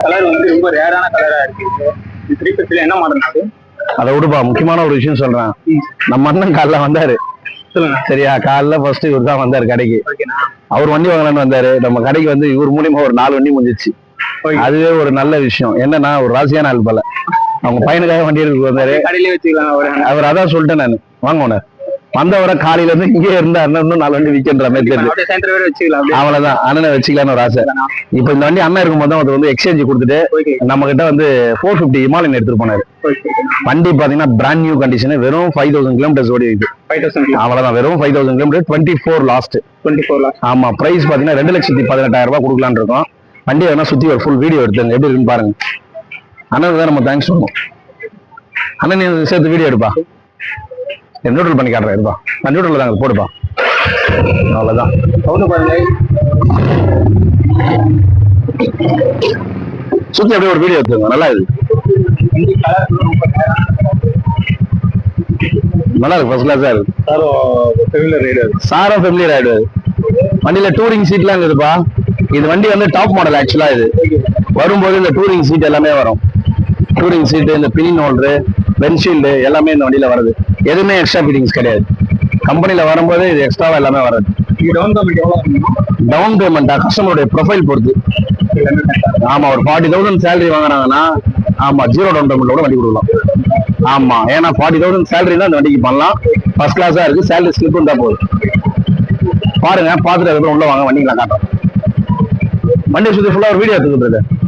Colour வந்து ரொம்ப ரேரான கலரா இருக்கு. த்ரீ ஃபிஃப்டில என்ன மாடல் அது? அதை விடுப்பா, முக்கியமான ஒரு விஷயம் சொல்றேன். நம்ம அண்ணன் காலைல வந்தாரு. சரியா, காலைல ஃபர்ஸ்ட் இவர் தான் வந்தாரு கடைக்கு. அவர் வண்டி வாங்கலான்னு வந்தாரு. நம்ம கடைக்கு வந்து இவர் மூலியமா ஒரு 4 வண்டி முடிஞ்சிச்சு. அதுவே ஒரு நல்ல விஷயம். என்னன்னா, ஒரு ராசியான ஆள் போல. அவங்க பையனுக்காக வண்டி எடுத்து வந்தாரு. கடையிலே வச்சுக்கலாம். அவர் அதான் சொல்லிட்டேன் நான் வாங்க வந்தவரை காலையில இருந்து இங்கே இருந்தா இன்னும் 4 வண்டி விற்கின்ற மாதிரி தெரியுது. அவ்வளவுதான், அண்ணனை வச்சுக்கலான்னு ஒரு ஆசை. இப்ப இந்த வண்டி அண்ணன் இருக்கும்போது அவர் வந்து எக்ஸ்சேஞ்ச் கொடுத்துட்டு நம்ம கிட்ட வந்து 450 இமாலயன் எடுத்துட்டு போனாரு. வண்டி பாத்தீங்கன்னா பிராண்ட் நியூ கண்டிஷன், வெறும் 5000 கிலோமீட்டர்ஸ் ஓடி இருக்கு. அவ்வளவுதான், வெறும் 5000 கிலோமீட்டர், 24 லாஸ்ட். ஆமா, பிரைஸ் பாத்தீங்கன்னா 2,18,000 ரூபாய் கொடுக்கலான்னு இருக்கோம். வண்டி வேணா சுத்தி ஒரு ஃபுல் வீடியோ எடுத்துங்க, எப்படி இருக்குன்னு பாருங்க. அண்ணனுக்கு தான் நம்ம தேங்க்ஸ் சொல்லுவோம். அண்ணன் நீ சேர்த்து வீடியோ எடுப்பா, நியூட்ரல் பண்ணி காட்டுறேன். இருப்பா, நான் நியூட்ரல் தாங்க போடுப்பா. அவ்வளவுதான், சுத்தி அப்படியே ஒரு வீடியோ எடுத்துங்க. நல்லா இருக்கு, நல்லா இருக்கு, ஃபர்ஸ்ட் கிளாஸா இருக்கு. சாரம் ஃபெமிலியர் ரைடு. வண்டியில டூரிங் சீட்லாம் இருக்குதுப்பா. இது வண்டி வந்து டாப் மாடல். ஆக்சுவலா இது வரும்போது இந்த டூரிங் சீட் எல்லாமே வரும். டூரிங் சீட்டு, இந்த பின் ஹோல்டரு, பென்ஷீல்டு எல்லாமே இந்த வண்டியில வருது. எதுவுமே எக்ஸ்ட்ரா ஃபிட்டிங்ஸ் கிடையாது. கம்பெனில வரும்போது இது எக்ஸ்ட்ராவா எல்லாமே வராது. டவுன் பேமெண்டா கஸ்டமருடைய ப்ரொஃபைல் பொறுத்து. ஆமா, ஒரு 40,000 சேலரி வாங்குறாங்கன்னா ஆமா 0 டவுன் பேமெண்ட்டோட வண்டி கொடுக்கலாம். ஆமா, ஏன்னா 40,000 சேலரி தான் இந்த வண்டிக்கு பண்ணலாம். ஃபர்ஸ்ட் கிளாஸா இருக்கு. சேலரி ஸ்லிப் இருந்தா போதும். பாருங்க, பார்த்துட்டு அதுக்கப்புறம் உள்ள வாங்க, வண்டிகளை காட்டுறோம். வண்டி சுத்தி ஃபுல்லா ஒரு வீடியோ எடுத்துக்கிட்டு இருக்கு.